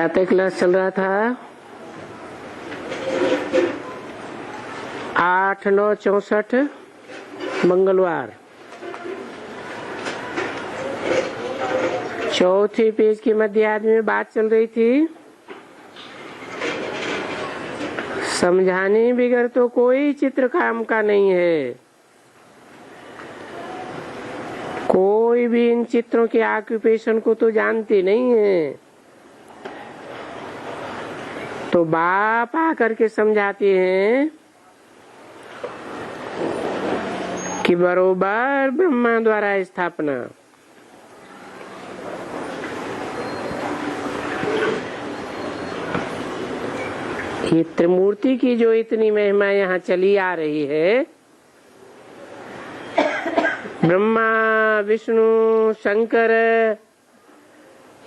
प्रातः क्लास चल रहा था 8/9/64 मंगलवार। चौथे पेज के मध्यार्ध में बात चल रही थी, समझाने बगैर तो कोई चित्र काम का नहीं है। कोई भी इन चित्रों के ऑक्यूपेशन को तो जानते नहीं है, तो बाप आकर के समझाते हैं कि बरोबर ब्रह्मा द्वारा स्थापना। ये त्रिमूर्ति की जो इतनी महिमा यहाँ चली आ रही है, ब्रह्मा विष्णु शंकर,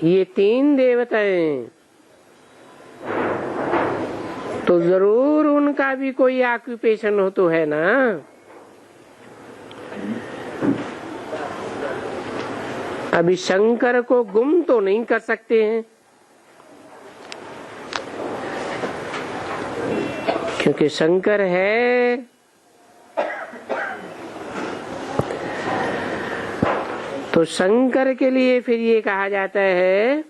ये तीन देवताएं, तो जरूर उनका भी कोई ऑक्यूपेशन हो तो है ना। अभी शंकर को गुम तो नहीं कर सकते हैं, क्योंकि शंकर है। तो शंकर के लिए फिर ये कहा जाता है,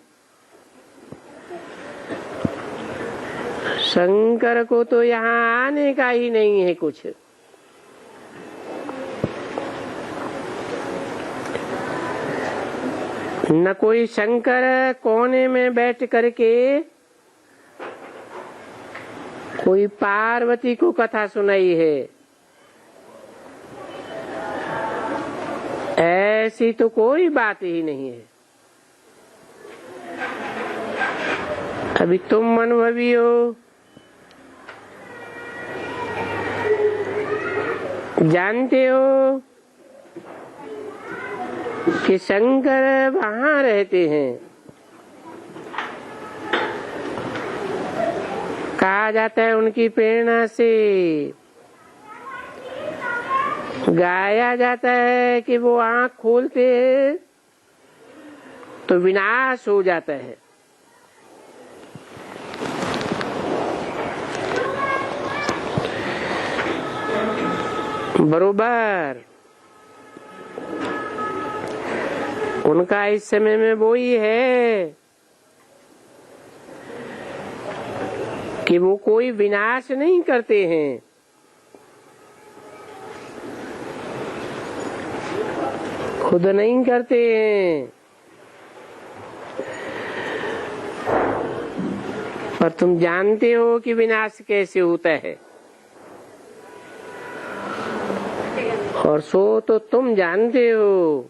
शंकर को तो यहाँ आने का ही नहीं है कुछ। न कोई शंकर कोने में बैठ करके कोई पार्वती को कथा सुनाई है, ऐसी तो कोई बात ही नहीं है। अभी तुम अनुभवी हो, जानते हो कि शंकर वहां रहते हैं। कहा जाता है उनकी प्रेरणा से, गाया जाता है कि वो आंख खोलते हैं तो विनाश हो जाता है। बरोबर उनका इस समय में वो ही है कि वो कोई विनाश नहीं करते हैं, खुद नहीं करते हैं, पर तुम जानते हो कि विनाश कैसे होता है, और सो तो तुम जानते हो।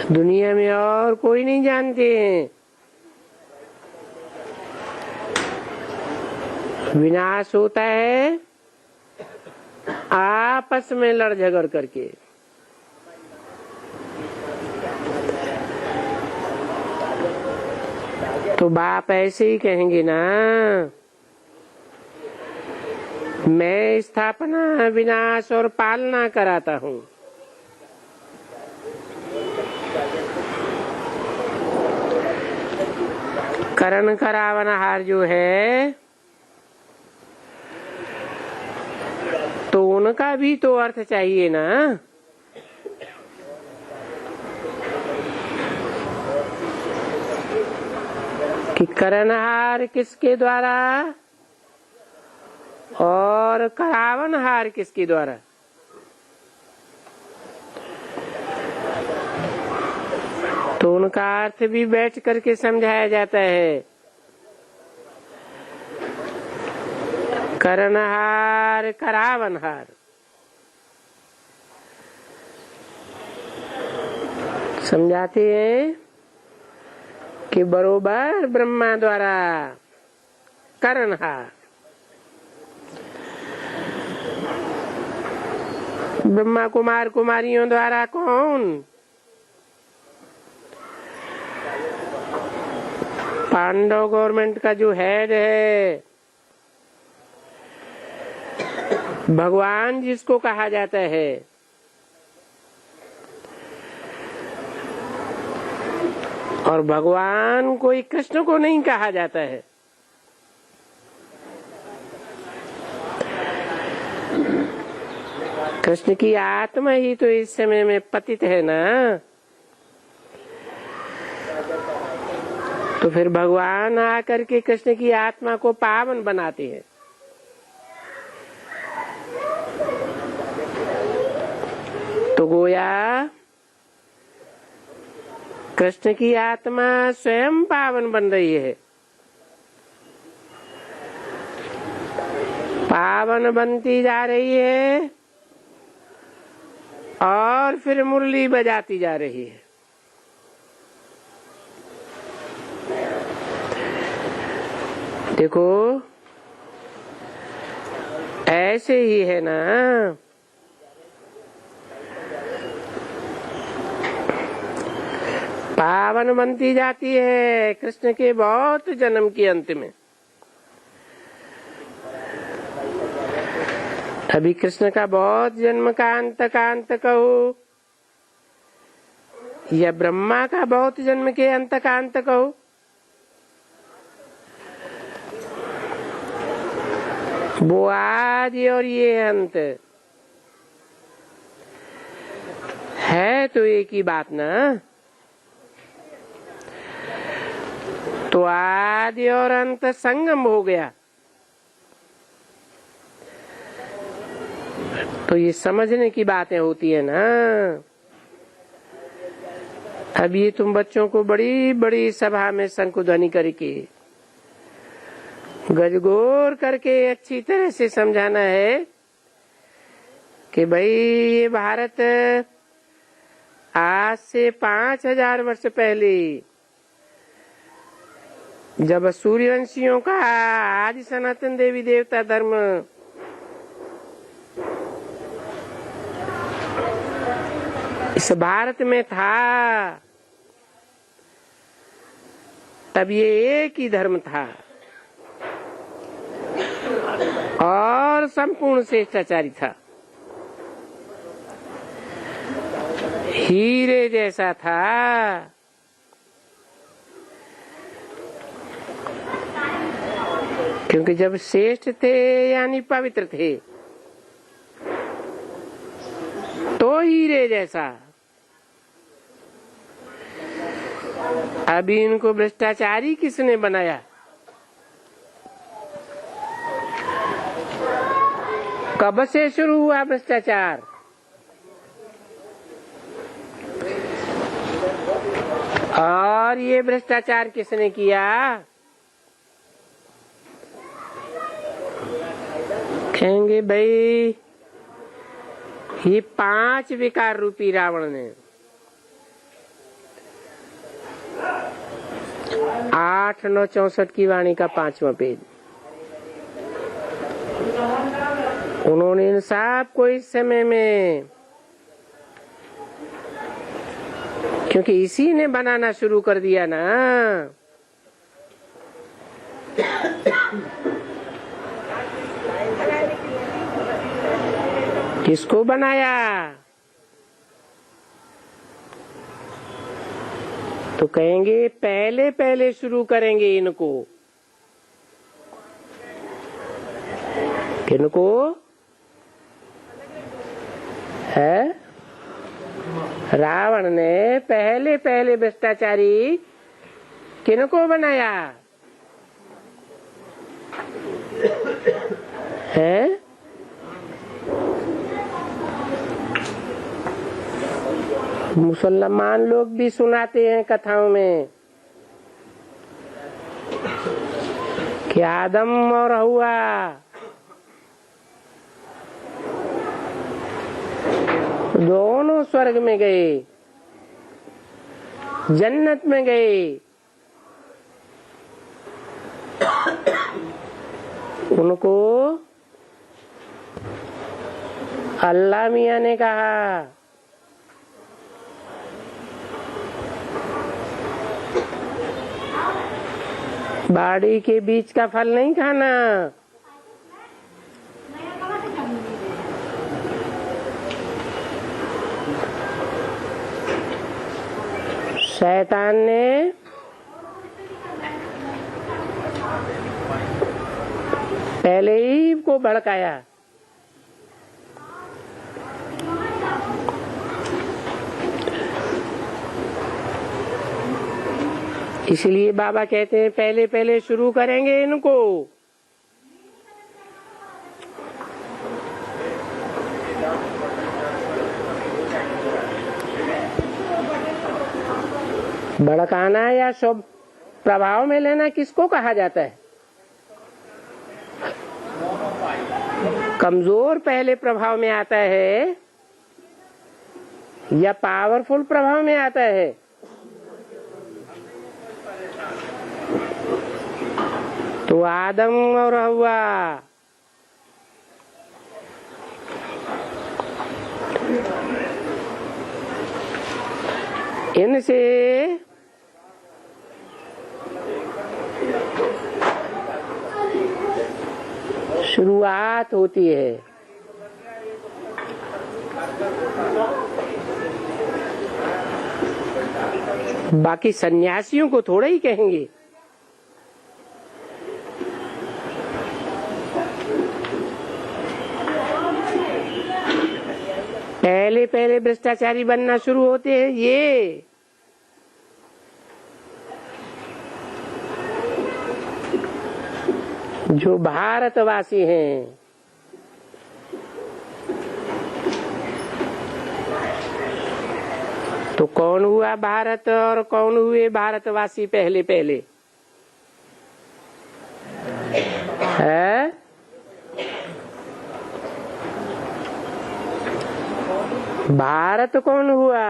दुनिया में और कोई नहीं जानते हैं। विनाश होता है आपस में लड़ झगड़ करके। तो बाप ऐसे ही कहेंगे ना, मैं स्थापना विनाश और पालना कराता हूँ। करण करावनहार जो है, तो उनका भी तो अर्थ चाहिए ना। कि करणहार किसके द्वारा और करावनहार किसके द्वारा। तो उनका अर्थ भी बैठ करके समझाया जाता है। करणहार करावनहार, समझाते हैं कि बरोबर ब्रह्मा द्वारा करणहार। ब्रह्मा कुमार कुमारियों द्वारा कौन? पांडव गवर्नमेंट का जो हेड है, भगवान जिसको कहा जाता है, और भगवान कोई कृष्ण को नहीं कहा जाता है। कृष्ण की आत्मा ही तो इस समय में पतित है ना, तो फिर भगवान आकर के कृष्ण की आत्मा को पावन बनाते हैं। तो गोया कृष्ण की आत्मा स्वयं पावन बन रही है, पावन बनती जा रही है और फिर मुरली बजाती जा रही है। देखो ऐसे ही है ना, पावन बनती जाती है कृष्ण के बहुत जन्म के अंत में। अभी कृष्ण का बहुत जन्म का अंत कहो या ब्रह्मा का बहुत जन्म के अंत का अंत कहो, वो आदि और ये अंत है तो एक ही बात ना। तो आदि और अंत संगम हो गया, तो ये समझने की बातें होती है ना। अब ये तुम बच्चों को बड़ी बड़ी सभा में शंकुध्वनि करके गजगोर करके अच्छी तरह से समझाना है कि भाई ये भारत आज से 5000 वर्ष पहले जब सूर्यवंशियों का आदि सनातन देवी देवता धर्म इस भारत में था, तब ये एक ही धर्म था और संपूर्ण श्रेष्ठाचारी था, हीरे जैसा था। क्योंकि जब श्रेष्ठ थे यानी पवित्र थे तो हीरे जैसा। अभी इनको भ्रष्टाचारी किसने बनाया? कब से शुरू हुआ भ्रष्टाचार? और ये भ्रष्टाचार किसने किया? कहेंगे भाई ये 5 विकार रूपी रावण ने 8-9-64 की वाणी का 5वां पेज, उन्होंने इन सब को इस समय में, क्योंकि इसी ने बनाना शुरू कर दिया ना। किसको बनाया? तो कहेंगे पहले पहले शुरू करेंगे इनको। किनको है? रावण ने पहले पहले भ्रष्टाचारी किनको बनाया है? मुसलमान लोग भी सुनाते हैं कथाओं में कि आदम और हव्वा दोनों स्वर्ग में गए, जन्नत में गए। उनको अल्लाह मियां ने कहा बाड़ी के बीच का फल नहीं खाना। शैतान ने पहले ही को भड़काया। इसलिए बाबा कहते हैं पहले पहले शुरू करेंगे इनको। भड़काना या शुभ प्रभाव में लेना किसको कहा जाता है? कमजोर पहले प्रभाव में आता है या पावरफुल प्रभाव में आता है? तो आदम और हव्वा इनसे शुरुआत होती है। बाकी सन्यासियों को थोड़ा ही कहेंगे। पहले पहले भ्रष्टाचारी बनना शुरू होते हैं ये। जो भारतवासी हैं, तो कौन हुआ भारत और कौन हुए भारतवासी पहले पहले है? भारत कौन हुआ?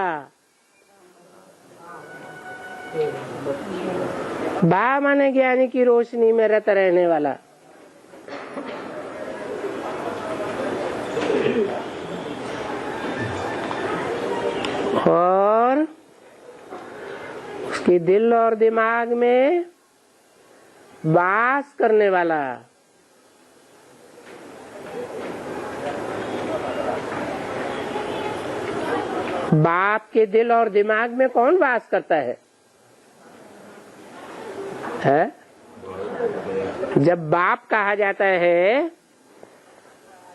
बा माने ज्ञानी की रोशनी में रत रहने वाला। और उसके दिल और दिमाग में वास करने वाला। बाप के दिल और दिमाग में कौन वास करता है? जब बाप कहा जाता है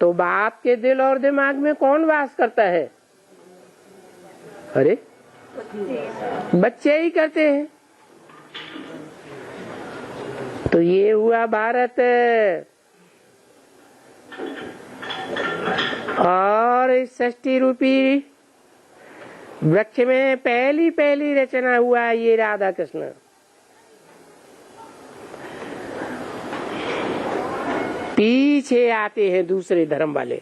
तो बाप के दिल और दिमाग में कौन वास करता है? अरे बच्चे ही करते हैं। तो ये हुआ भारत। और इस षष्ठी रूपी वृक्ष में पहली पहली रचना हुआ ये राधा कृष्ण। पीछे आते हैं दूसरे धर्म वाले।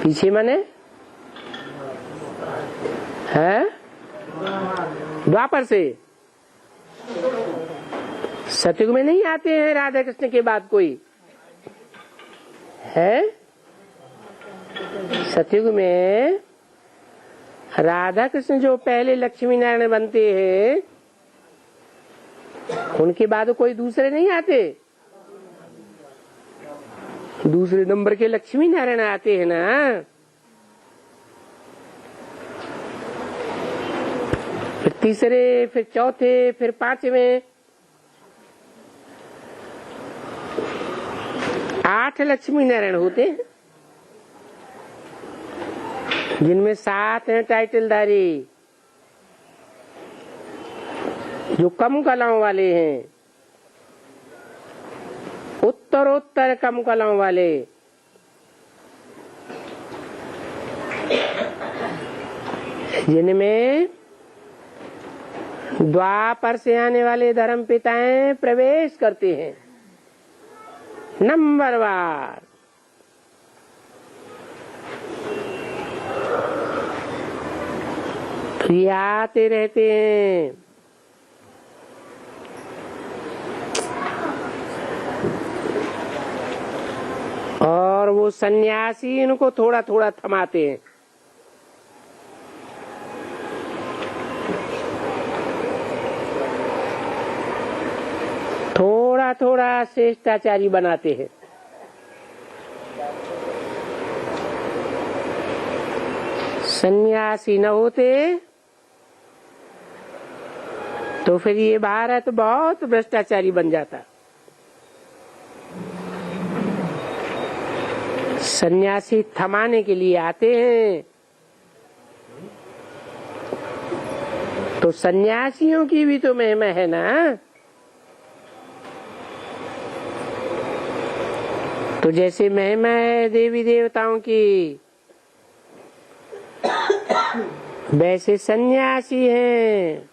पीछे माने है द्वापर से। सतयुग में नहीं आते हैं राधा कृष्ण के बाद कोई है। सतयुग में राधा कृष्ण जो पहले लक्ष्मी नारायण बनते हैं, उनके बाद कोई दूसरे नहीं आते। दूसरे नंबर के लक्ष्मी नारायण आते हैं ना। फिर तीसरे, फिर चौथे, फिर पांचवें, 8 लक्ष्मी नारायण होते हैं, जिनमें 7 हैं टाइटलधारी जो कम कलाओं वाले हैं, उत्तरोत्तर कम कलाओं वाले। जिनमें द्वापर से आने वाले धर्म पिताएं प्रवेश करते हैं नंबरवार। तो ये आते रहते हैं। और वो सन्यासी इनको थोड़ा थोड़ा थमाते हैं। थोड़ा थोड़ा श्रेष्ठाचारी बनाते हैं। सन्यासी न होते तो फिर ये भारत बहुत भ्रष्टाचारी बन जाता। सन्यासी थमाने के लिए आते हैं तो सन्यासियों की भी तो महिमा है ना। तो जैसे महिमा है देवी देवताओं की, वैसे सन्यासी हैं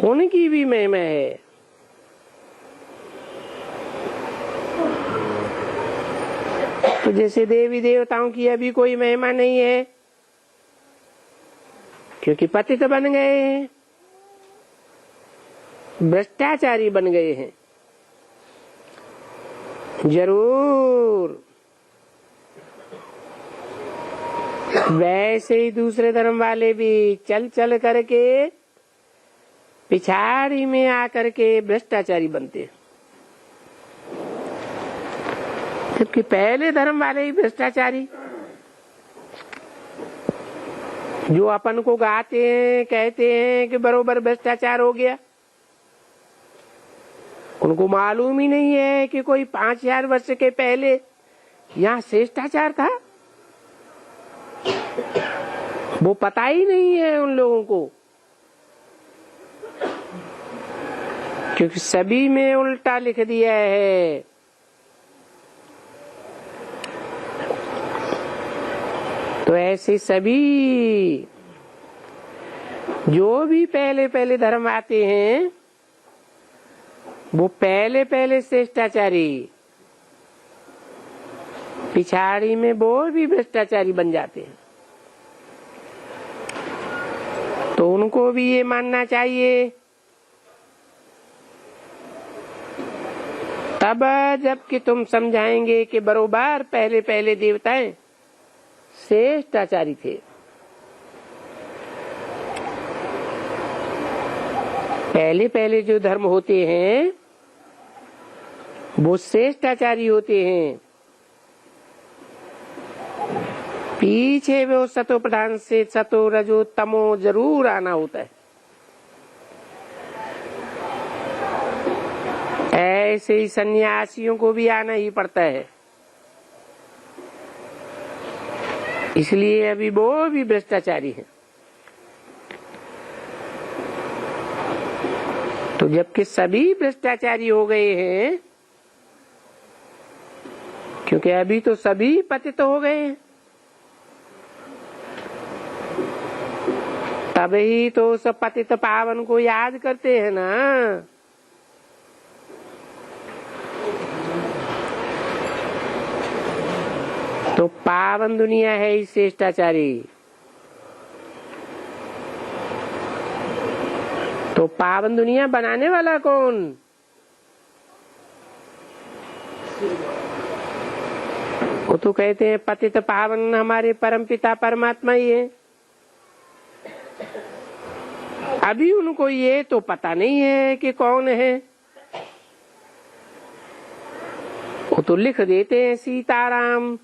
उनकी भी महिमा है। तो जैसे देवी देवताओं की अभी कोई महिमा नहीं है क्योंकि पतित बन गए हैं, भ्रष्टाचारी बन गए हैं। जरूर वैसे ही दूसरे धर्म वाले भी चल चल करके पिछाड़ी में आकर के भ्रष्टाचारी बनते हैं, जबकि पहले धर्म वाले ही भ्रष्टाचारी जो अपन को गाते हैं, कहते हैं कि बरोबर भ्रष्टाचार हो गया, उनको मालूम ही नहीं है कि कोई 5000 वर्ष के पहले यहाँ शिष्टाचार था। वो पता ही नहीं है उन लोगों को, क्योंकि सभी में उल्टा लिख दिया है। तो ऐसे सभी जो भी पहले पहले धर्म आते हैं वो पहले पहले शिष्टाचारी, पिछाड़ी में वो भी भ्रष्टाचारी बन जाते हैं। तो उनको भी ये मानना चाहिए। तब जबकि तुम समझाएंगे कि बरोबर पहले पहले देवताएं शिष्टाचारी थे। पहले पहले जो धर्म होते हैं वो शिष्टाचारी होते हैं, पीछे वो सतो प्रधान से सतो रजो तमो जरूर आना होता है। ऐसे ही सन्यासियों को भी आना ही पड़ता है, इसलिए अभी वो भी भ्रष्टाचारी है। तो जबकि सभी भ्रष्टाचारी हो गए हैं, क्योंकि अभी तो सभी पतित हो गए हैं, तभी तो सब पतित पावन को याद करते हैं ना। तो पावन दुनिया है ही शिष्टाचारी। तो पावन दुनिया बनाने वाला कौन? वो तो कहते हैं पतित पावन हमारे परमपिता परमात्मा ही है। अभी उनको ये तो पता नहीं है कि कौन है। वो तो लिख देते हैं सीताराम,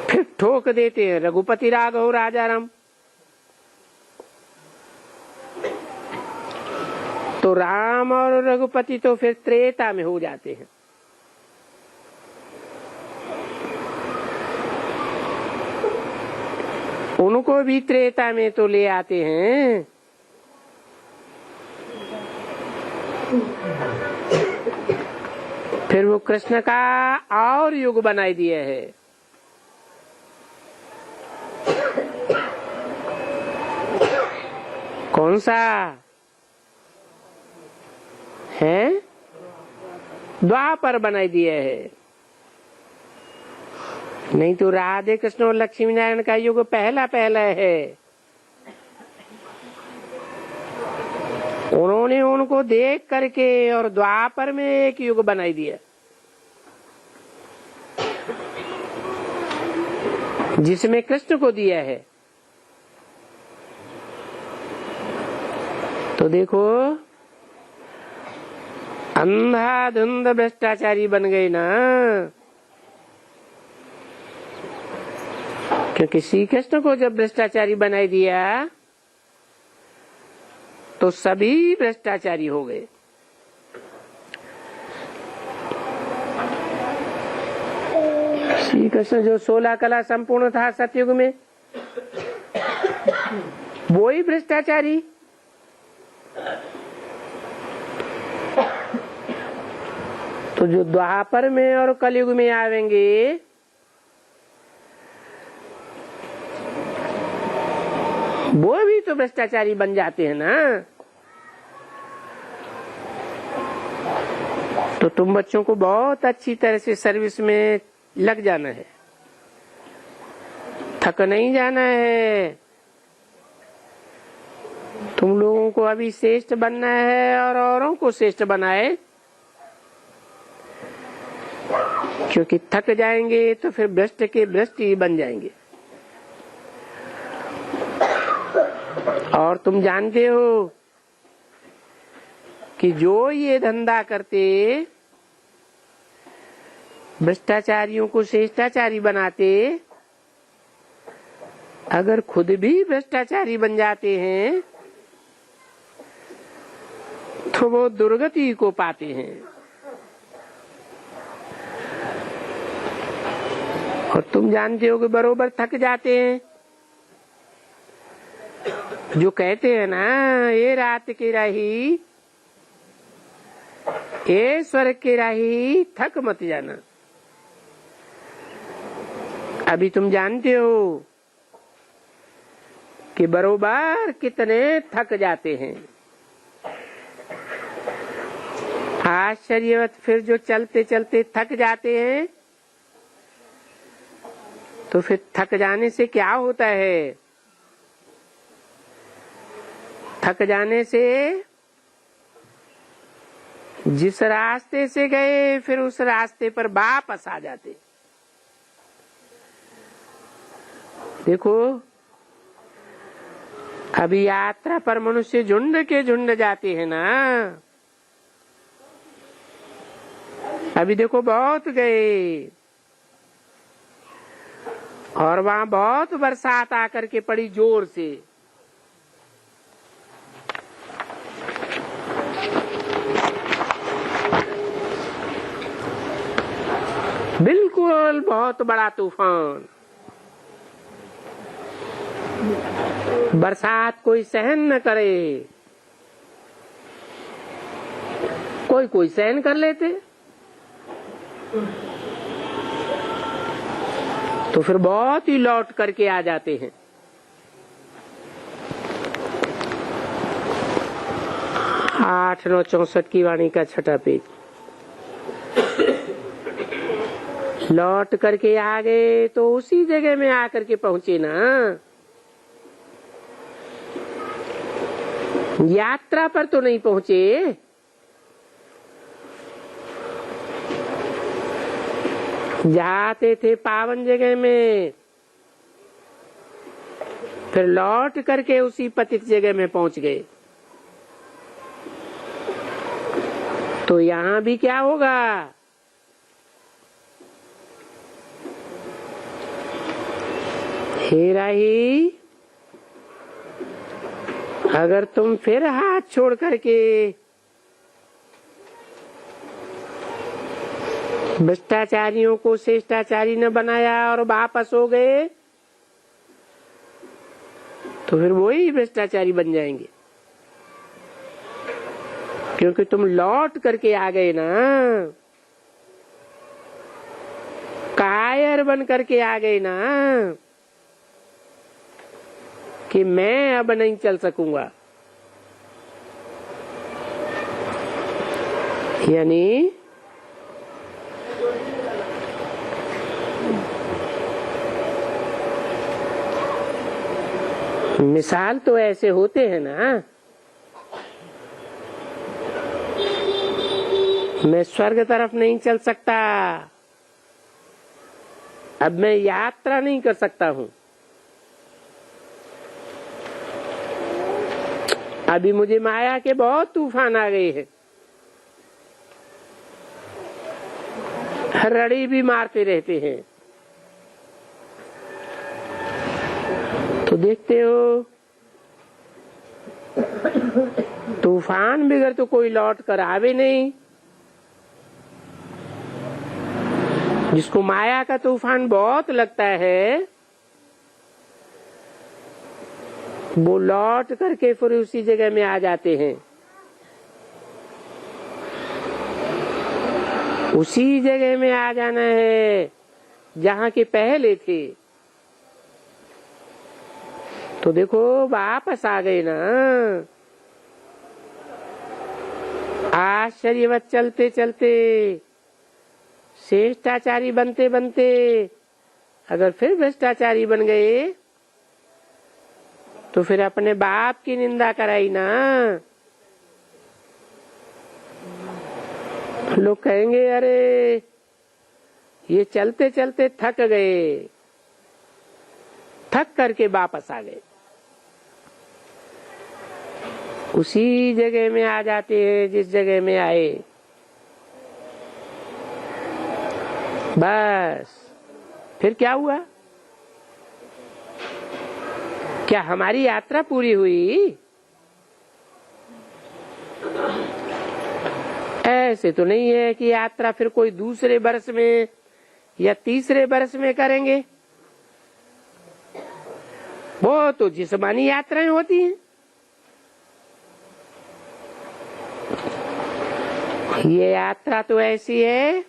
फिर ठोक देते हैं रघुपति राघव राजाराम। तो राम और रघुपति तो फिर त्रेता में हो जाते हैं। उनको भी त्रेता में तो ले आते हैं। फिर वो कृष्ण का और युग बनाई दिया है। कौन सा है? द्वापर बनाई दिया है। नहीं तो राधे कृष्ण और लक्ष्मी नारायण का युग पहला पहला है। उन्होंने उनको देख करके और द्वापर में एक युग बनाई दिया, जिसमें कृष्ण को दिया है। तो देखो अंधाधुंध भ्रष्टाचारी बन गए ना, क्योंकि श्री कृष्ण को जब भ्रष्टाचारी बनाई दिया तो सभी भ्रष्टाचारी हो गए। श्री कृष्ण जो 16 कला संपूर्ण था सतयुग में, वो ही भ्रष्टाचारी। तो जो द्वापर में और कलयुग में आवेंगे, वो भी तो भ्रष्टाचारी बन जाते हैं ना। तो तुम बच्चों को बहुत अच्छी तरह से सर्विस में लग जाना है, थक नहीं जाना है। तुम लोगों को अभी श्रेष्ठ बनना है और औरों को श्रेष्ठ बनाए, क्योंकि थक जाएंगे तो फिर भ्रष्ट के भ्रष्ट ही बन जाएंगे। और तुम जानते हो कि जो ये धंधा करते, भ्रष्टाचारियों को श्रेष्ठाचारी बनाते, अगर खुद भी भ्रष्टाचारी बन जाते हैं तो वो दुर्गति को पाते हैं। और तुम जानते हो कि बरोबर थक जाते हैं। जो कहते हैं ना, ये रात की राही, ये स्वर्ग की राही, थक मत जाना। अभी तुम जानते हो कि बरोबर कितने थक जाते हैं। आश्चर्यवत फिर जो चलते चलते थक जाते हैं, तो फिर थक जाने से क्या होता है? थक जाने से जिस रास्ते से गए फिर उस रास्ते पर वापस आ जाते। देखो, अभी यात्रा पर मनुष्य झुंड के झुंड जाते हैं ना। अभी देखो बहुत गए और वहां बहुत बरसात आकर के पड़ी जोर से। बिल्कुल बहुत बड़ा तूफान। बरसात कोई सहन न करे, कोई कोई सहन कर लेते, तो फिर बहुत ही लौट करके आ जाते हैं। आठ 964 की वाणी का 6ठा पेज। लौट करके आ गए तो उसी जगह में आकर के पहुंचे ना। यात्रा पर तो नहीं पहुंचे। जाते थे पावन जगह में, फिर लौट करके उसी पतित जगह में पहुंच गए। तो यहाँ भी क्या होगा? हे राही, अगर तुम फिर हाथ छोड़ करके भ्रष्टाचारियों को श्रेष्ठाचारी न बनाया और वापस हो गए, तो फिर वही भ्रष्टाचारी बन जाएंगे। क्योंकि तुम लौट करके आ गए ना, कायर बन करके आ गए ना कि मैं अब नहीं चल सकूंगा। यानी मिसाल तो ऐसे होते हैं ना, मैं स्वर्ग तरफ नहीं चल सकता, अब मैं यात्रा नहीं कर सकता हूँ, अभी मुझे माया के बहुत तूफान आ गए हैं, रड़ी भी मारते रहते हैं। तो देखते हो तूफान बिगर तो कोई लौट कर आवे नहीं। जिसको माया का तूफान बहुत लगता है वो लौट करके फिर उसी जगह में आ जाते हैं, उसी जगह में आ जाना है जहाँ के पहले थे। तो देखो वापस आ गए ना। आश्चर्यवत चलते चलते श्रेष्ठाचारी बनते बनते अगर फिर भ्रष्टाचारी बन गए तो फिर अपने बाप की निंदा कराई ना। लोग कहेंगे अरे ये चलते चलते थक गए, थक करके वापस आ गए। उसी जगह में आ जाते हैं जिस जगह में आए। बस फिर क्या हुआ? क्या हमारी यात्रा पूरी हुई? ऐसे तो नहीं है कि यात्रा फिर कोई दूसरे वर्ष में या तीसरे वर्ष में करेंगे। वो तो जिस्मानी यात्राएं होती हैं। ये यात्रा तो ऐसी है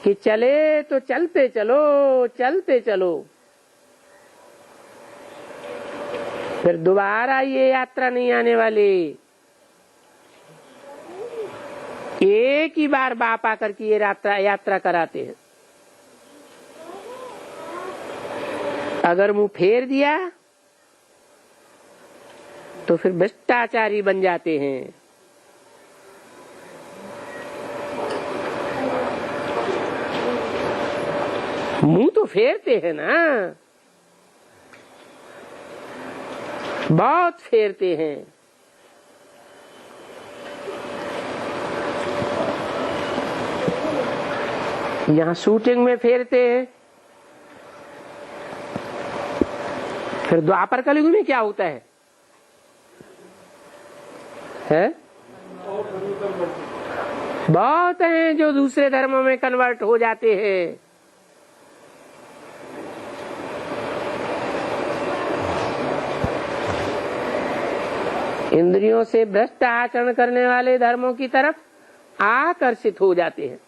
कि चले तो चलते चलो, चलते चलो, फिर दोबारा ये यात्रा नहीं आने वाली। एक ही बार बाप आकर के ये यात्रा कराते हैं। अगर मुंह फेर दिया तो फिर भ्रष्टाचारी बन जाते हैं। मुंह तो फेरते हैं ना, बहुत फेरते हैं। यहाँ शूटिंग में फेरते हैं। फिर द्वापर कलयुग में क्या होता है? बहुत हैं जो दूसरे धर्मों में कन्वर्ट हो जाते हैं। इंद्रियों से भ्रष्ट आचरण करने वाले धर्मों की तरफ आकर्षित हो जाते हैं।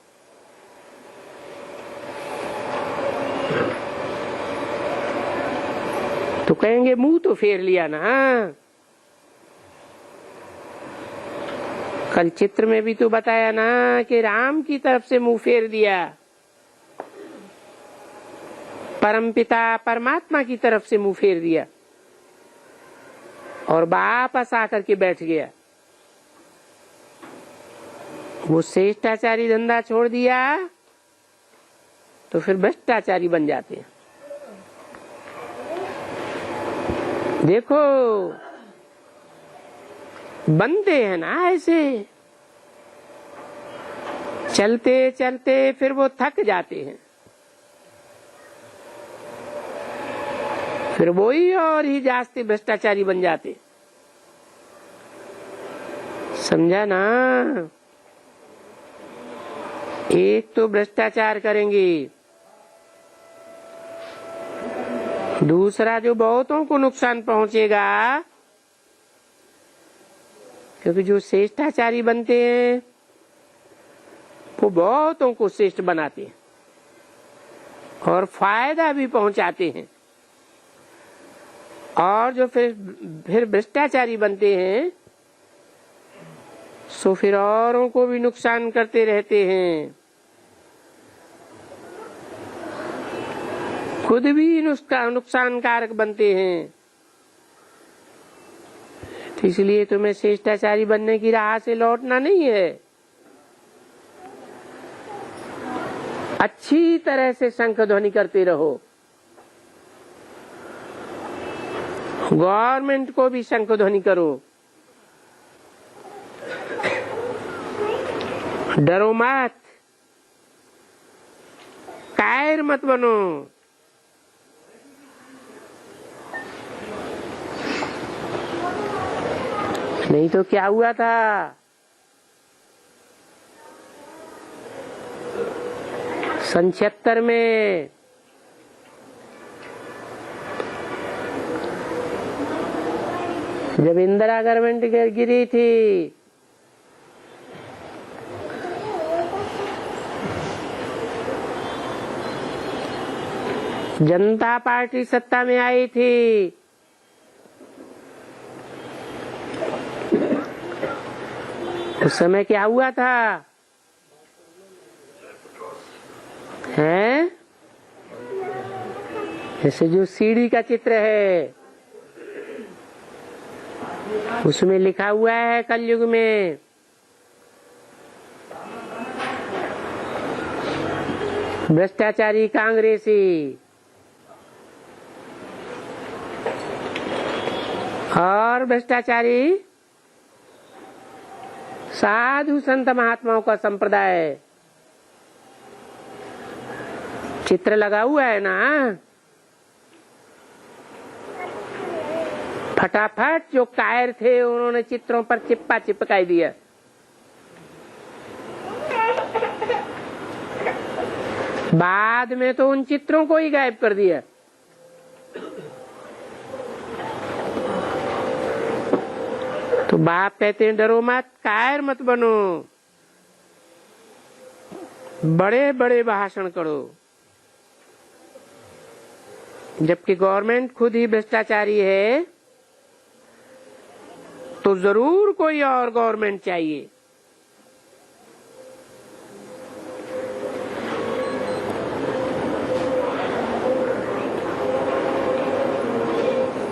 तो कहेंगे मुंह तो फेर लिया ना। कल चित्र में भी तो बताया ना कि राम की तरफ से मुंह फेर दिया, परमपिता परमात्मा की तरफ से मुंह फेर दिया और वापस आकर के बैठ गया। वो श्रेष्ठाचारी धंधा छोड़ दिया तो फिर भ्रष्टाचारी बन जाते हैं। देखो बनते हैं ना ऐसे, चलते चलते फिर वो थक जाते हैं, फिर वो ही और ही जास्ती भ्रष्टाचारी बन जाते। समझा ना? एक तो भ्रष्टाचार करेंगे, दूसरा जो बहुतों को नुकसान पहुंचेगा, क्योंकि जो श्रेष्ठाचारी बनते हैं वो बहुतों को श्रेष्ठ बनाते हैं और फायदा भी पहुंचाते हैं। और जो फिर भ्रष्टाचारी बनते हैं सो फिर औरों को भी नुकसान करते रहते हैं, खुद भी नुकसानकारक बनते हैं। तो इसलिए तुम्हें श्रेष्ठाचारी बनने की राह से लौटना नहीं है। अच्छी तरह से शंख ध्वनि करते रहो, गवर्नमेंट को भी शंख ध्वनि करो, डरो मत, कायर मत बनो। नहीं तो क्या हुआ था? सन 76 में जब इंदिरा गवर्नमेंट गिरी थी, जनता पार्टी सत्ता में आई थी, उस समय क्या हुआ था? हैं? ऐसे जो सीढ़ी का चित्र है उसमें लिखा हुआ है कलयुग में भ्रष्टाचारी कांग्रेसी और भ्रष्टाचारी साधु संत महात्माओं का संप्रदाय। चित्र लगा हुआ है ना? फटाफट जो कायर थे उन्होंने चित्रों पर चिपका चिपकाई दिया। बाद में तो उन चित्रों को ही गायब कर दिया। तो बाप कहते हैं डरो मत, कायर मत बनो, बड़े बड़े भाषण करो। जबकि गवर्नमेंट खुद ही भ्रष्टाचारी है तो जरूर कोई और गवर्नमेंट चाहिए।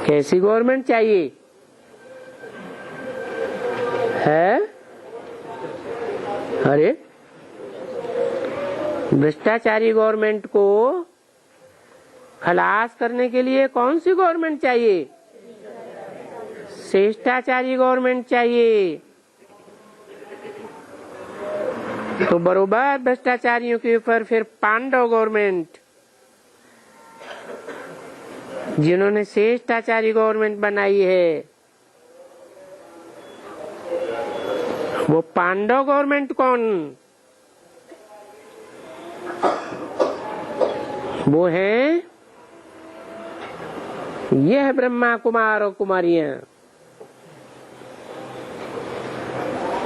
कैसी गवर्नमेंट चाहिए है? अरे भ्रष्टाचारी गवर्नमेंट को खलास करने के लिए कौन सी गवर्नमेंट चाहिए? शिष्टाचारी गवर्नमेंट चाहिए। तो बरोबर भ्रष्टाचारियों के ऊपर फिर पांडव गवर्नमेंट, जिन्होंने शिष्टाचारी गवर्नमेंट बनाई है, वो पांडव गवर्नमेंट कौन? वो है यह ब्रह्मा कुमार और कुमारियां।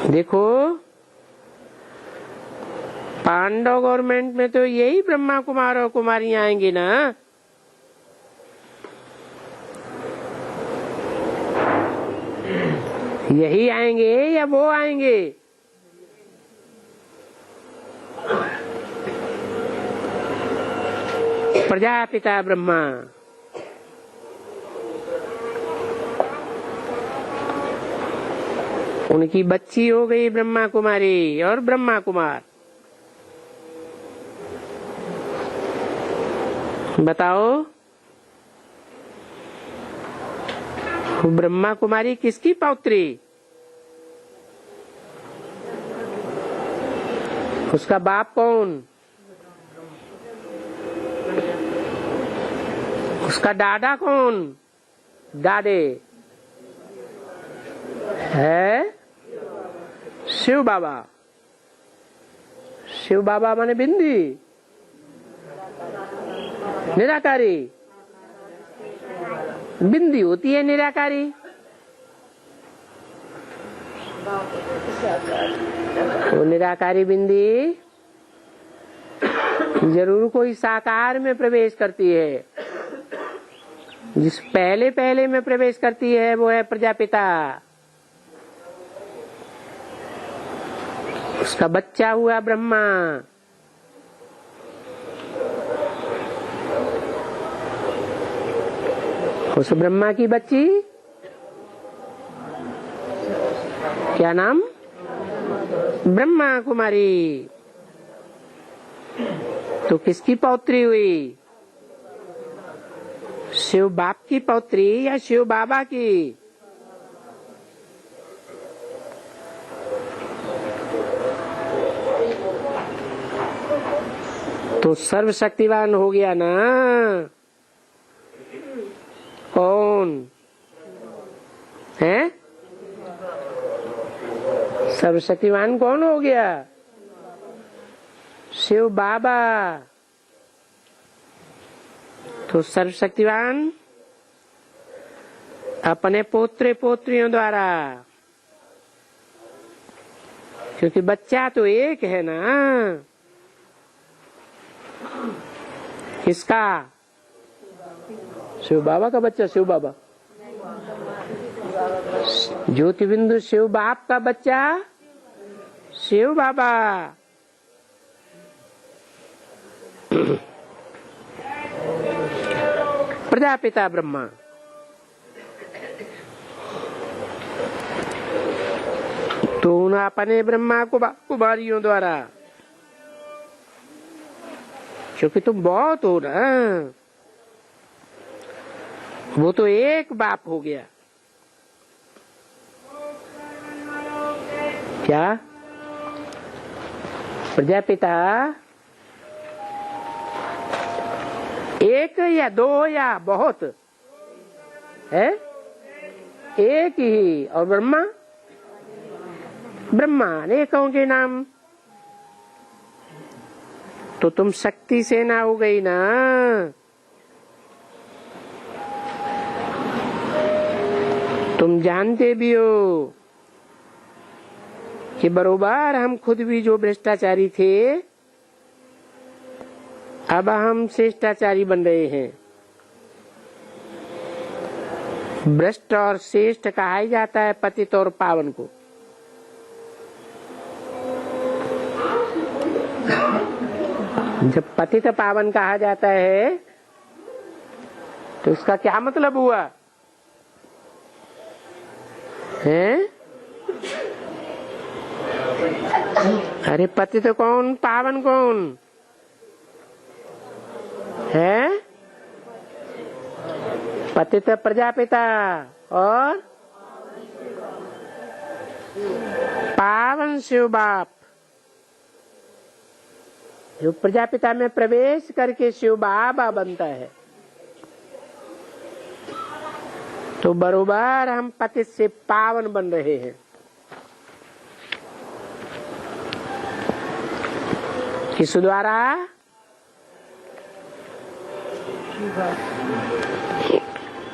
देखो पांडव गवर्नमेंट में तो यही ब्रह्मा कुमार और कुमारियां आएंगी ना। यही आएंगे या वो आएंगे? प्रजापिता ब्रह्मा, उनकी बच्ची हो गई ब्रह्मा कुमारी और ब्रह्मा कुमार। बताओ ब्रह्मा कुमारी किसकी पौत्री? उसका बाप कौन? उसका दादा कौन? दादे है शिव बाबा। शिव बाबा माने बिंदी, निराकारी। बिंदी होती है निराकारी। वो निराकारी बिंदी जरूर कोई साकार में प्रवेश करती है। जिस पहले पहले में प्रवेश करती है वो है प्रजापिता। उसका बच्चा हुआ ब्रह्मा। उस ब्रह्मा की बच्ची क्या नाम? ब्रह्मा कुमारी। तो किसकी पौत्री हुई? शिव बाप की पौत्री या शिव बाबा की? तो सर्वशक्तिवान हो गया ना। कौन है? सर्वशक्तिमान कौन हो गया? शिव बाबा। तो सर्वशक्तिमान अपने पोत्रे पोत्रियों द्वारा, क्योंकि बच्चा तो एक है ना। किसका? शिव बाबा का बच्चा। शिव बाबा ज्योति बिंदु शिव बाप का बच्चा शिव बाबा। प्रजापिता ब्रह्मा। तो उन अपने ब्रह्मा कुमारियों द्वारा, क्योंकि तुम बहुत हो ना, वो तो एक बाप हो गया। क्या प्रजापिता एक या दो या बहुत है? एक ही। और ब्रह्मा? ब्रह्मा अनेकों के नाम। तो तुम शक्ति सेना हो गई ना। तुम जानते भी हो कि बरोबर हम खुद भी जो भ्रष्टाचारी थे, अब हम श्रेष्ठाचारी बन रहे हैं। भ्रष्ट और श्रेष्ठ कहा ही जाता है पतित और पावन को। जब पतित पावन कहा जाता है तो इसका क्या मतलब हुआ है? अरे पतित कौन, पावन कौन है? पतित प्रजापिता और पावन शिव बाप। जो प्रजापिता में प्रवेश करके शिव बाबा बनता है, तो बरोबर हम पतित से पावन बन रहे हैं। किस द्वारा?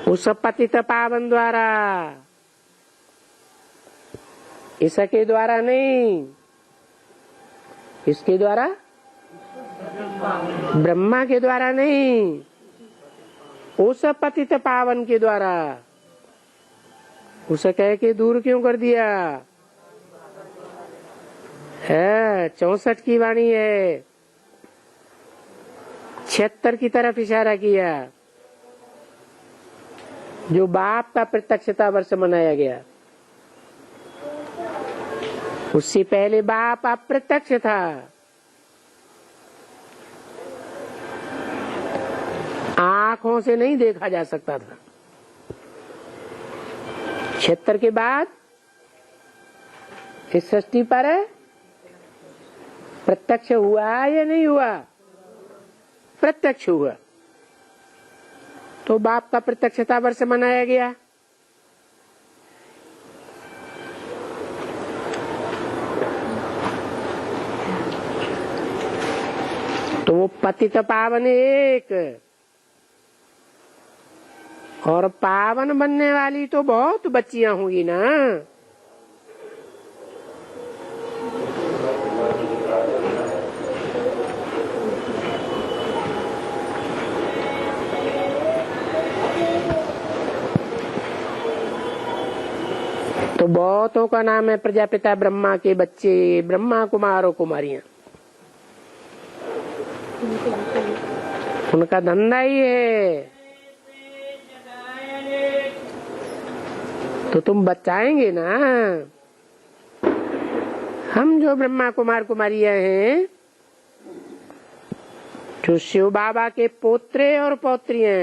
उस पतित पावन द्वारा, इसके द्वारा नहीं। इसके द्वारा? ब्रह्मा के द्वारा नहीं, उस पतित पावन के द्वारा। उसे कह के दूर क्यों कर दिया है? 64 की वाणी है, 76 की तरफ इशारा किया। जो बाप का प्रत्यक्षता वर्ष मनाया गया, उससे पहले बाप अप्रत्यक्ष था। आंखों से नहीं देखा जा सकता था। 76 के बाद इस सृष्टि पर प्रत्यक्ष हुआ या नहीं हुआ? प्रत्यक्ष हुआ। तो बाप का प्रत्यक्षता वर्ष मनाया गया। तो वो पतित पावन एक, और पावन बनने वाली तो बहुत बच्चियां होंगी ना। तो बहुतों का नाम है प्रजापिता ब्रह्मा के बच्चे, ब्रह्मा कुमार और कुमारियां। उनका धंधा ही है। तो तुम बचाएंगे ना। हम जो ब्रह्मा कुमार कुमारियां हैं, जो शिव बाबा के पोत्रे और पौत्रियां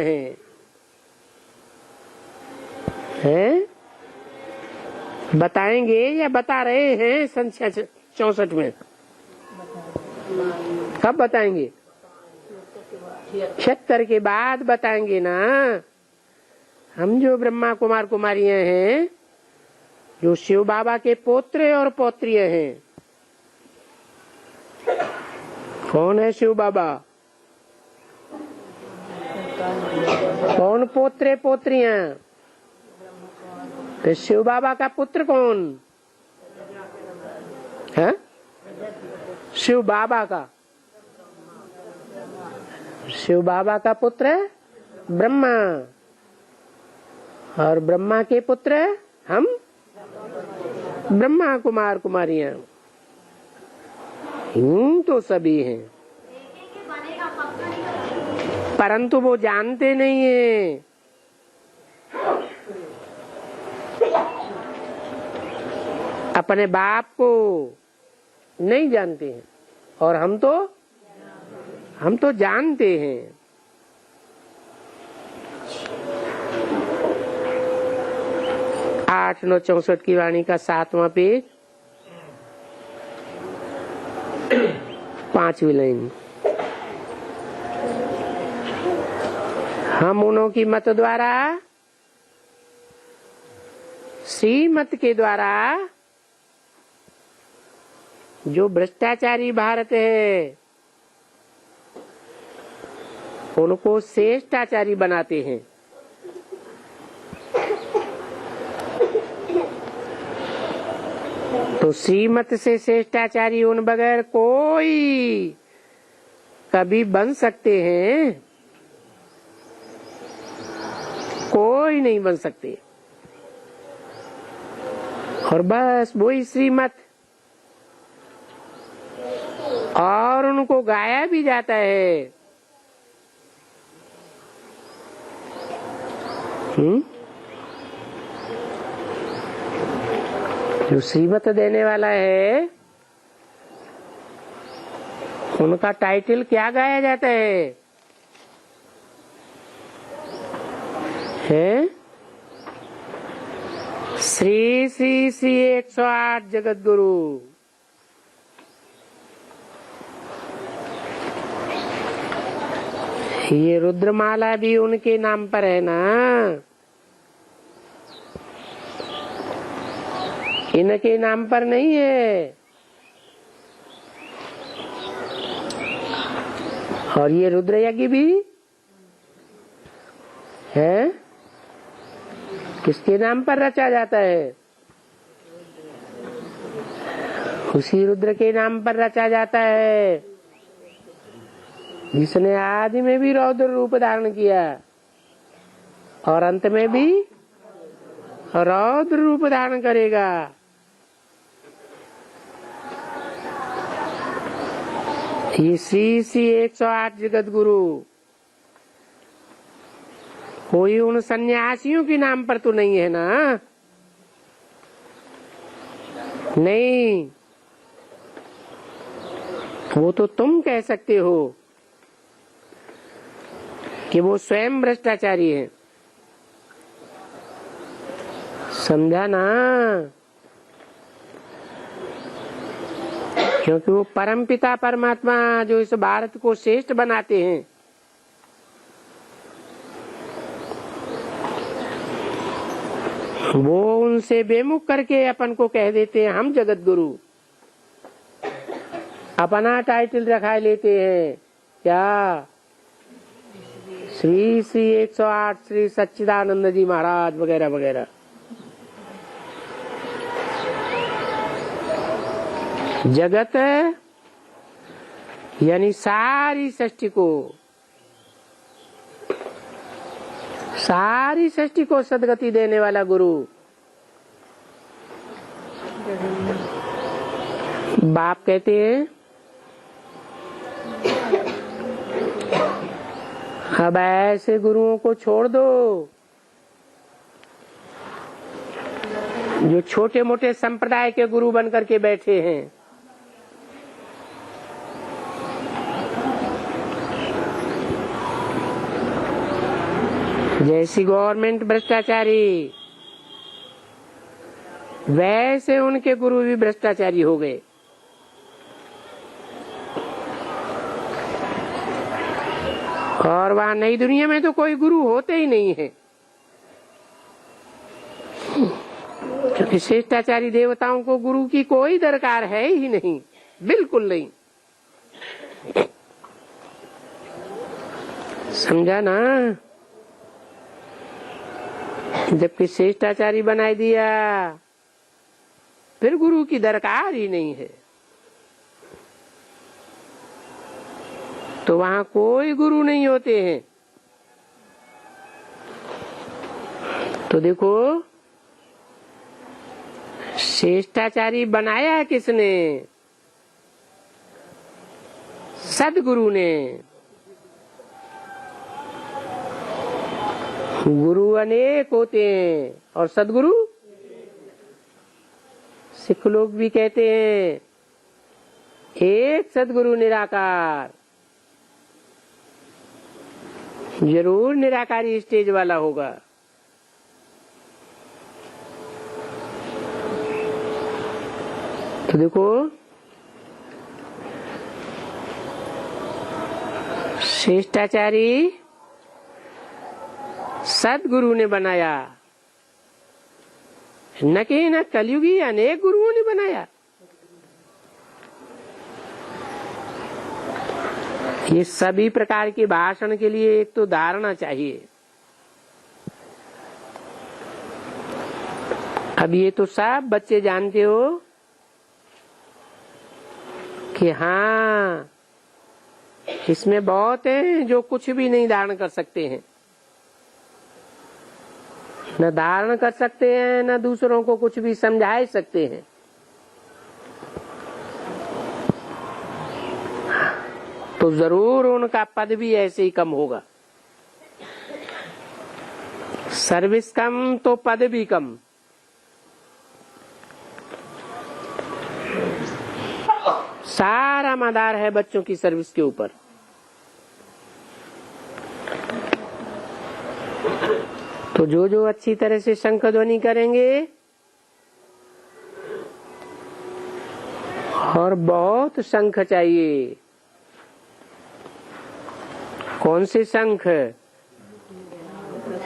हैं, बताएंगे या बता रहे हैं सन 64 में? कब बताएंगे? 76 के बाद बताएंगे ना। हम जो ब्रह्मा कुमार कुमारियां हैं, जो शिव बाबा के पोत्र और पौत्रिय हैं। कौन है शिव बाबा? कौन पोत्रे पोत्रियां? तो शिव बाबा का पुत्र कौन है? शिव बाबा का पुत्र ब्रह्मा, और ब्रह्मा के पुत्र हम ब्रह्मा कुमार कुमारियां। तो सभी हैं, परंतु वो जानते नहीं है। अपने बाप को नहीं जानते हैं, और हम तो जानते हैं। 8-9-64 की वाणी का 7वां पेज, 5वीं लाइन। हम उन्हों की मत द्वारा, श्रीमत के द्वारा, जो भ्रष्टाचारी भारत है उनको श्रेष्ठाचारी बनाते हैं। तो श्रीमत से श्रेष्ठाचारी उन बगैर कोई कभी बन सकते हैं? कोई नहीं बन सकते। और बस वही श्रीमत, और उनको गाया भी जाता है। जो श्रीमत देने वाला है उनका टाइटल क्या गाया जाता है? श्री श्री श्री 108 जगत गुरु। ये रुद्रमाला भी उनके नाम पर है ना, इनके नाम पर नहीं है। और ये रुद्र यज्ञ भी है, किसके नाम पर रचा जाता है? उसी रुद्र के नाम पर रचा जाता है जिसने आदि में भी रौद्र रूप धारण किया और अंत में भी रौद्र रूप धारण करेगा। ये श्री श्री 108 जगत गुरु कोई उन सन्यासियों के नाम पर तो नहीं है ना? नहीं, वो तो तुम कह सकते हो कि वो स्वयं भ्रष्टाचारी है। समझा ना? क्योंकि वो परमपिता परमात्मा जो इस भारत को श्रेष्ठ बनाते हैं, वो उनसे बेमुख करके अपन को कह देते हैं हम जगत गुरु। अपना टाइटल रखा लेते हैं क्या? श्री श्री 108 श्री सच्चिदानंद जी महाराज वगैरह वगैरह। जगत यानी सारी सृष्टि को सदगति देने वाला गुरु। बाप कहते हैं अब ऐसे गुरुओं को छोड़ दो जो छोटे मोटे संप्रदाय के गुरु बनकर के बैठे हैं। जैसी गवर्नमेंट भ्रष्टाचारी, वैसे उनके गुरु भी भ्रष्टाचारी हो गए। और वहां नई दुनिया में तो कोई गुरु होते ही नहीं है। क्योंकि श्रेष्ठाचारी देवताओं को गुरु की कोई दरकार है ही नहीं, बिल्कुल नहीं। समझा ना? जबकि श्रेष्ठाचारी बनाई दिया, फिर गुरु की दरकार ही नहीं है, तो वहां कोई गुरु नहीं होते हैं। तो देखो, श्रेष्ठाचारी बनाया किसने? सदगुरु ने। गुरु अनेक होते हैं और सदगुरु, सिख लोग भी कहते हैं एक सदगुरु निराकार। जरूर निराकारी स्टेज वाला होगा। तो देखो, श्रेष्ठाचारी सदगुरु ने बनाया, न कि न कलयुगी अनेक गुरुओं ने बनाया। ये सभी प्रकार के भाषण के लिए एक तो धारणा चाहिए। अब ये तो सब बच्चे जानते हो कि हाँ, इसमें बहुत हैं जो कुछ भी नहीं धारण कर सकते हैं, न धारण कर सकते हैं, न दूसरों को कुछ भी समझा सकते हैं। तो जरूर उनका पद भी ऐसे ही कम होगा। सर्विस कम तो पद भी कम। सारा मदार है बच्चों की सर्विस के ऊपर। तो जो अच्छी तरह से शंख ध्वनि करेंगे और बहुत शंख चाहिए। कौन से शंख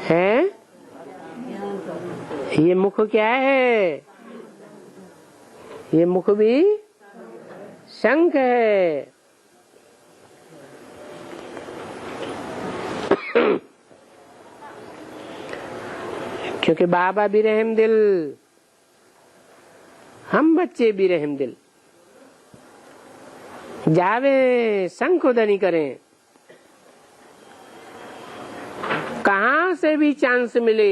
है? ये मुख क्या है? ये मुख भी शंख है। क्योंकि बाबा भी रहम दिल, हम बच्चे भी रहम दिल। जावे शंख ध्वनि करें, कहां से भी चांस मिले।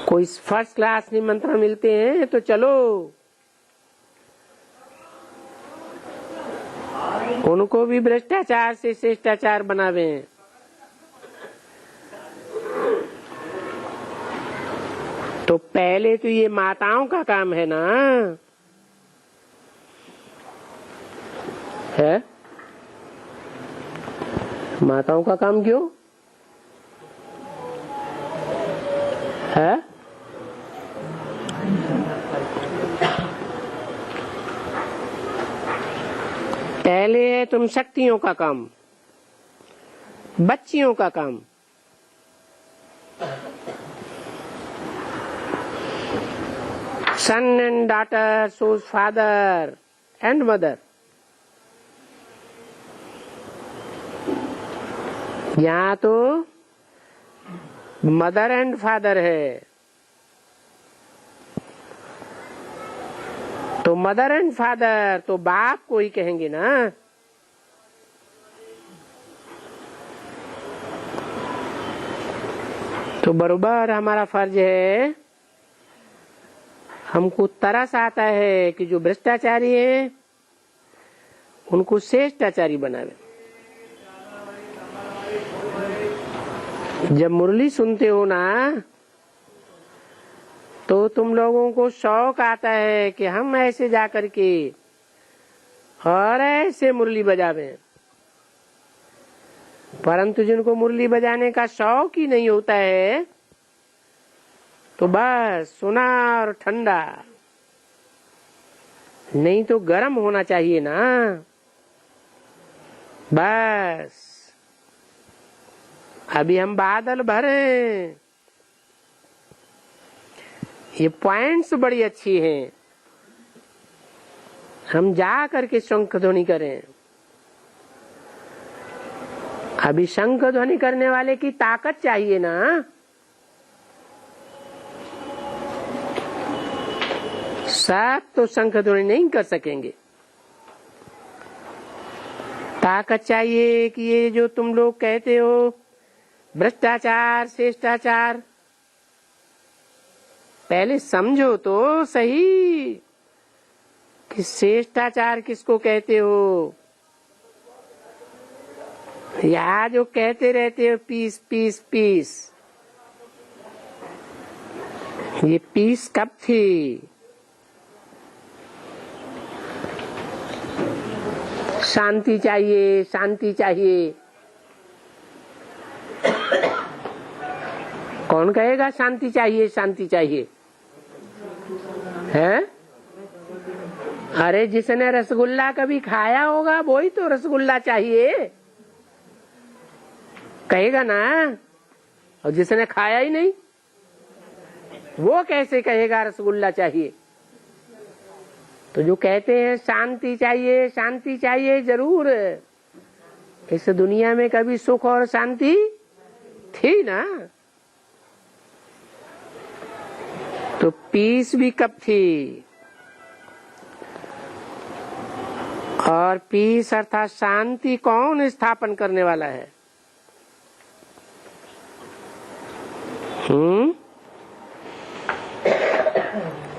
कोई फर्स्ट क्लास निमंत्रण मिलते हैं तो चलो, उनको भी भ्रष्टाचार से शिष्टाचार बनावे। तो पहले तो ये माताओं का काम है ना, है? माताओं का काम क्यों है? पहले है तुम शक्तियों का काम, बच्चियों का काम। Son and daughter sows father and mother. यहाँ तो मदर एंड फादर है। तो मदर एंड फादर तो बाप को ही कहेंगे ना। तो बरोबर हमारा फर्ज है, हमको तरस आता है कि जो भ्रष्टाचारी है उनको श्रेष्ठाचारी बनावे। जब मुरली सुनते हो ना, तो तुम लोगों को शौक आता है कि हम ऐसे जाकर के और ऐसे मुरली बजावे। परंतु जिनको मुरली बजाने का शौक ही नहीं होता है, तो बस सुना और ठंडा, नहीं तो गर्म होना चाहिए ना। बस अभी हम बादल भरे, ये पॉइंट्स बड़ी अच्छी हैं। हम जा करके शंख ध्वनि करें। अभी शंख ध्वनि करने वाले की ताकत चाहिए ना। सब तो शंख ध्वनि नहीं कर सकेंगे। ताकत चाहिए कि ये जो तुम लोग कहते हो भ्रष्टाचार शिष्टाचार, पहले समझो तो सही कि शिष्टाचार किसको कहते हो। या जो कहते रहते हो पीस पीस पीस, ये पीस कब थी? शांति चाहिए, शांति चाहिए। कौन कहेगा शांति चाहिए, शांति चाहिए है? अरे जिसने रसगुल्ला कभी खाया होगा वही तो रसगुल्ला चाहिए कहेगा ना। और जिसने खाया ही नहीं वो कैसे कहेगा रसगुल्ला चाहिए? तो जो कहते हैं शांति चाहिए, शांति चाहिए, जरूर इस दुनिया में कभी सुख और शांति थी ना। तो पीस भी कब थी? और पीस अर्थात शांति कौन स्थापन करने वाला है?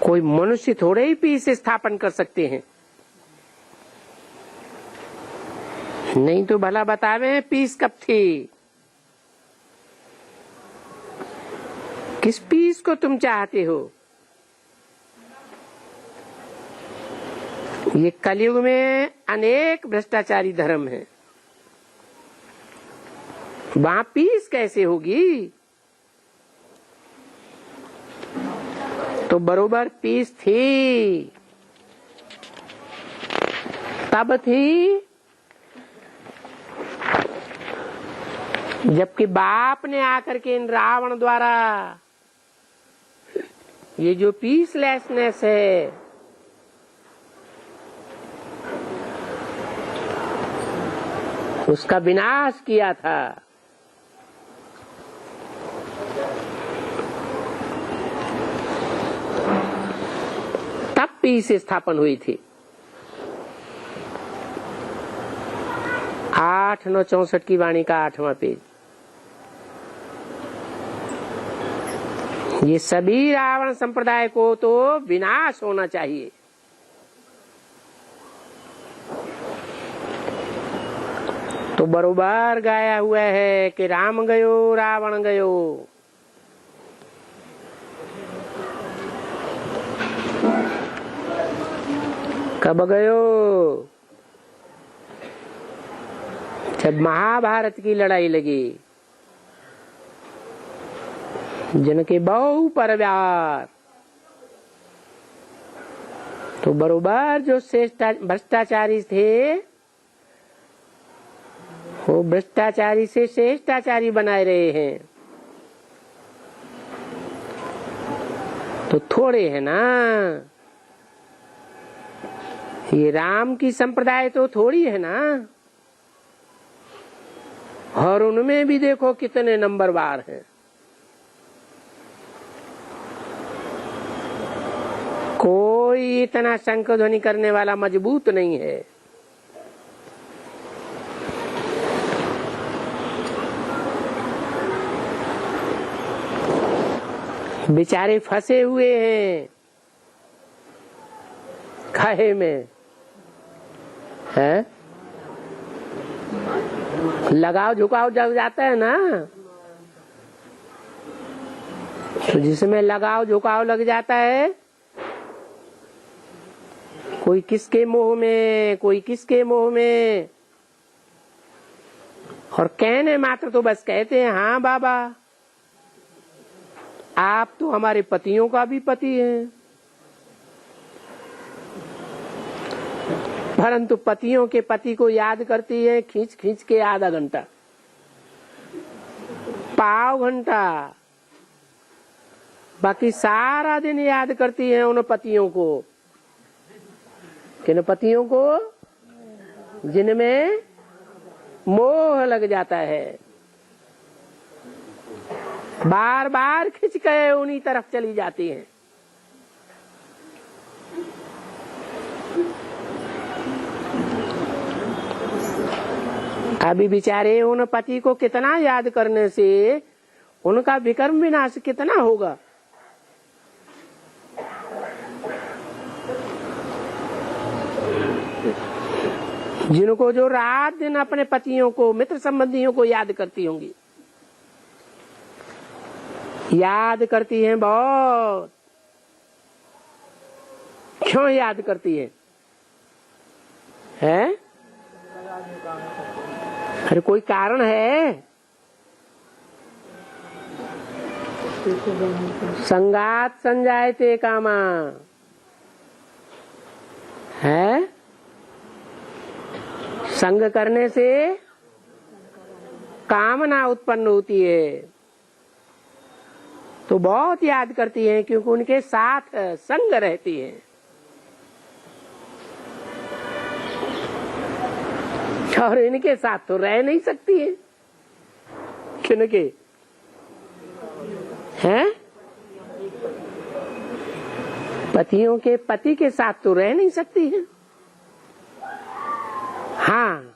कोई मनुष्य थोड़े ही पीस स्थापन कर सकते हैं। नहीं तो भला बतावे पीस कब थी? किस पीस को तुम चाहते हो? ये कलयुग में अनेक भ्रष्टाचारी धर्म हैं, वहां पीस कैसे होगी? तो बरोबर पीस थी, तब थी जबकि बाप ने आकर के इन रावण द्वारा ये जो पीसलेसनेस है उसका विनाश किया था। तब पीस स्थापन हुई थी। 8/9/64 की वाणी का 8वां पेज। ये सभी रावण संप्रदाय को तो विनाश होना चाहिए। तो बरोबर गाया हुआ है कि राम गयो रावण गयो। कब गयो? जब महाभारत की लड़ाई लगी, जिनके बहु परवार, तो बरोबर जो भ्रष्टाचारी थे वो भ्रष्टाचारी से श्रेष्ठाचारी बनाए रहे हैं। तो थोड़े है ना, ये राम की संप्रदाय तो थोड़ी है ना। और उनमें भी देखो कितने नंबरवार हैं। कोई इतना शंख ध्वनि करने वाला मजबूत नहीं है। बेचारे फंसे हुए हैं खाहे में है। लगाव झुकाव जब जाता है ना, तो जिसमें लगाव झुकाव लग जाता है, कोई किसके मोह में, कोई किसके मोह में, और कहने मात्र तो बस कहते हैं हाँ बाबा आप तो हमारे पतियों का भी पति हैं, परंतु पतियों के पति को याद करती है खींच खींच के आधा घंटा, पाव घंटा। बाकी सारा दिन याद करती हैं उन पतियों को। किन पतियों को? जिनमें मोह लग जाता है, बार बार खिंच के उन्हीं तरफ चली जाती हैं। अभी बेचारे उन पति को कितना याद करने से उनका विकर्म विनाश कितना होगा। जिनको जो रात दिन अपने पतियों को, मित्र संबंधियों को याद करती होंगी, याद करती हैं बहुत। क्यों याद करती है? अरे कोई कारण है? संगात संजायते कामा है। संग करने से कामना उत्पन्न होती है। तो बहुत याद करती हैं क्योंकि उनके साथ संग रहती है। और इनके साथ तो रह नहीं सकती है। किनके हैं? पतियों के पति के साथ तो रह नहीं सकती है। हाँ,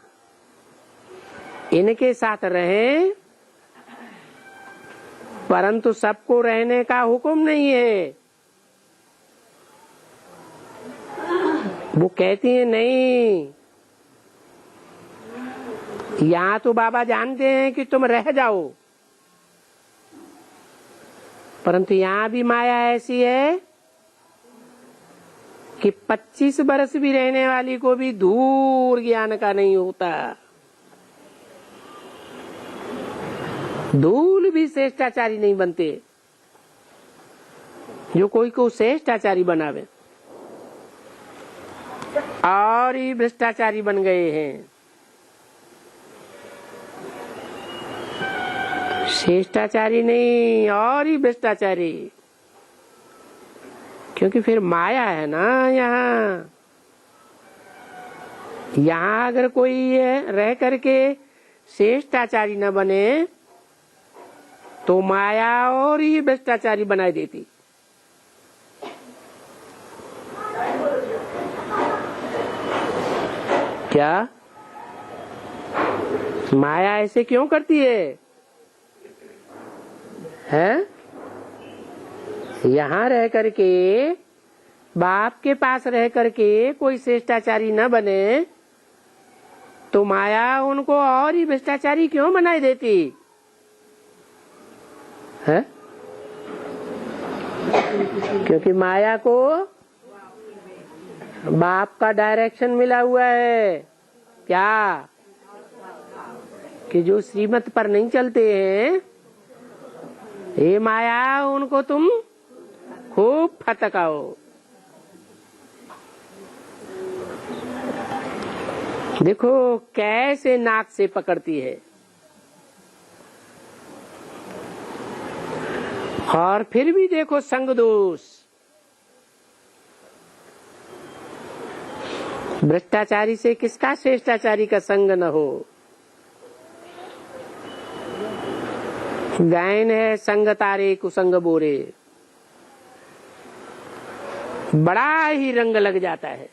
इनके साथ रहें, परंतु सबको रहने का हुक्म नहीं है। वो कहती है नहीं, यहाँ तो बाबा जानते हैं कि तुम रह जाओ, परंतु यहाँ भी माया ऐसी है कि 25 बरस भी रहने वाली को भी दूर ज्ञान का नहीं होता। धूल भी श्रेष्ठाचारी नहीं बनते। जो कोई को श्रेष्ठाचारी बनावे और ही भ्रष्टाचारी बन गए हैं। श्रेष्ठाचारी नहीं और ही भ्रष्टाचारी। क्योंकि फिर माया है ना। यहाँ अगर कोई रह करके श्रेष्ठाचारी न बने तो माया और ही भ्रष्टाचारी बनाई देती। क्या माया ऐसे क्यों करती है? यहाँ रह करके, बाप के पास रह करके कोई श्रेष्ठाचारी न बने तो माया उनको और ही भ्रष्टाचारी क्यों बनाई देती है? क्योंकि माया को बाप का डायरेक्शन मिला हुआ है। क्या? कि जो श्रीमत पर नहीं चलते हैं, ये माया उनको तुम खूब फटकाओ। देखो कैसे नाक से पकड़ती है। और फिर भी देखो संग दोष। भ्रष्टाचारी से किसका श्रेष्ठाचारी का संग न हो। गायन है संग तारे कुसंग बोरे, बड़ा ही रंग लग जाता है।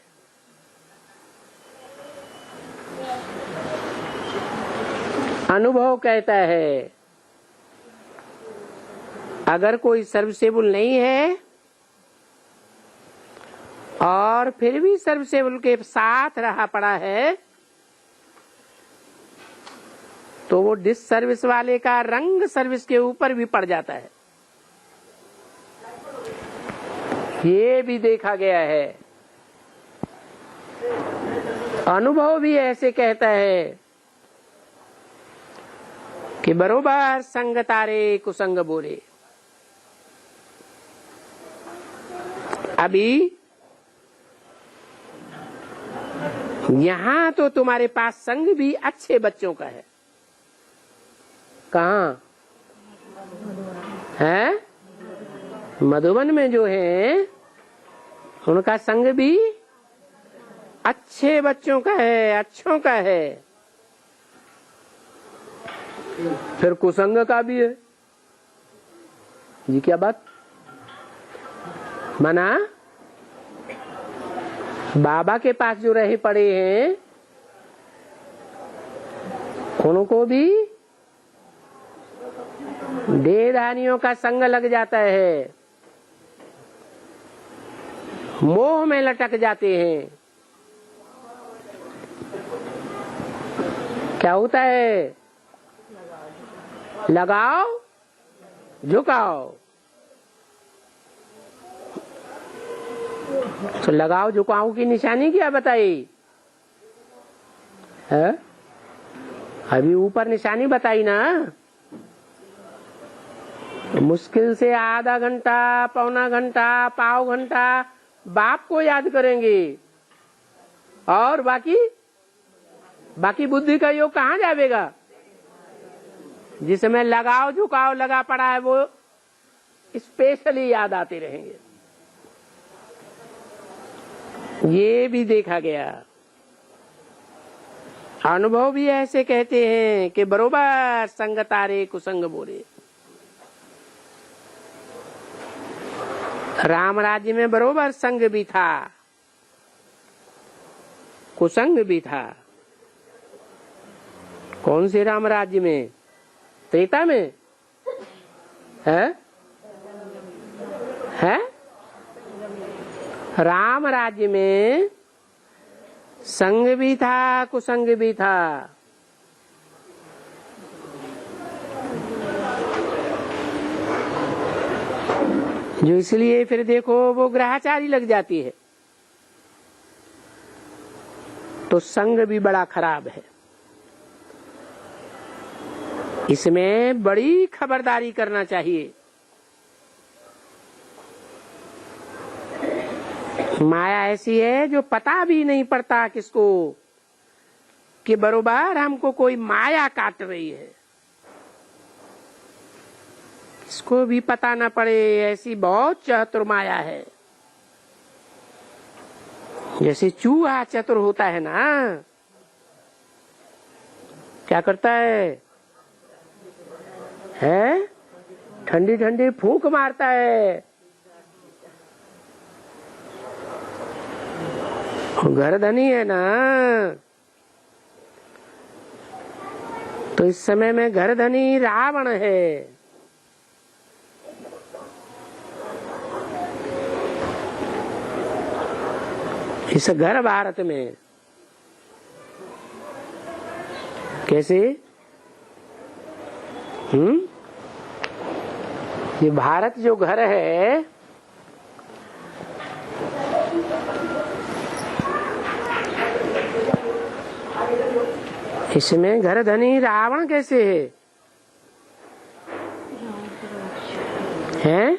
अनुभव कहता है अगर कोई सर्विसेबल नहीं है और फिर भी सर्विसेबल के साथ रहा पड़ा है तो वो डिस सर्विस वाले का रंग सर्विस के ऊपर भी पड़ जाता है। ये भी देखा गया है। अनुभव भी ऐसे कहता है कि बरोबर संग तारे कुसंग बोले। अभी यहाँ तो तुम्हारे पास संग भी अच्छे बच्चों का है। कहाँ है? मधुबन में जो है उनका संग भी अच्छे बच्चों का है, अच्छों का है, फिर कुसंग का भी है जी। क्या बात माना? बाबा के पास जो रहे पड़े हैं उनको भी देहधारियों का संग लग जाता है, मोह में लटक जाते हैं। क्या होता है? लगाओ झुकाओ। तो लगाओ झुकाओ की निशानी क्या बताई है? अभी ऊपर निशानी बताई ना। मुश्किल से आधा घंटा, पौना घंटा, पाव घंटा बाप को याद करेंगे और बाकी बुद्धि का योग कहाँ जाएगा? जिसमें लगाओ झुकाओ लगा पड़ा है वो स्पेशली याद आते रहेंगे। ये भी देखा गया। अनुभव भी ऐसे कहते हैं कि बरोबर संग तारे कुसंग बोरे। राम राज्य में बरोबर संग भी था, कुसंग भी था। कौन से राम राज्य में? त्रेता में है? राम राज्य में संग भी था, कुसंग भी था। जो इसलिए फिर देखो वो ग्रहचारी लग जाती है, तो संग भी बड़ा खराब है। इसमें बड़ी खबरदारी करना चाहिए। माया ऐसी है जो पता भी नहीं पड़ता किसको कि बरोबर हमको कोई माया काट रही है। इसको भी पता न पड़े, ऐसी बहुत चतुर माया है। जैसे चूहा चतुर होता है ना, क्या करता है? ठंडी ठंडी फूंक मारता है। घर धनी है ना, तो इस समय में घर धनी रावण है। इस घर भारत में कैसे? ये भारत जो घर है, इसमें घर धनी रावण कैसे है?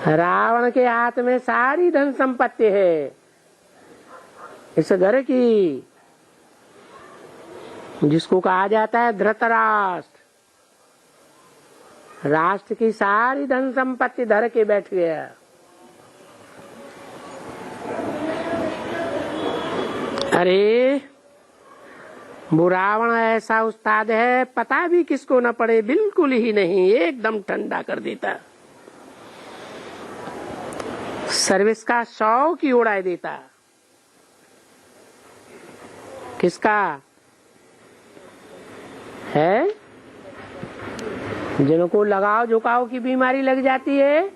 रावण के हाथ में सारी धन संपत्ति है इस घर की, जिसको कहा जाता है धृतराष्ट्र। राष्ट्र की सारी धन संपत्ति धर के बैठ गया। अरे वो रावण ऐसा उस्ताद है, पता भी किसको न पड़े, बिल्कुल ही नहीं, एकदम ठंडा कर देता। सर्विस का शौक ही उड़ा देता। किसका है? जिनको लगाव झुकाव की बीमारी लग जाती है,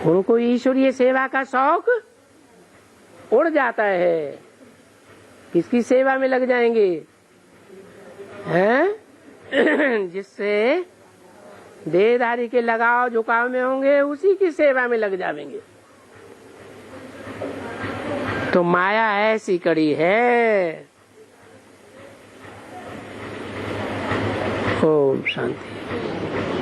उनको ईश्वरीय सेवा का शौक उड़ जाता है। किसकी सेवा में लग जाएंगे? हैं? जिससे देहधारी के लगाव झुकाव में होंगे, उसी की सेवा में लग जाएंगे। तो माया ऐसी कड़ी है। ओम शांति।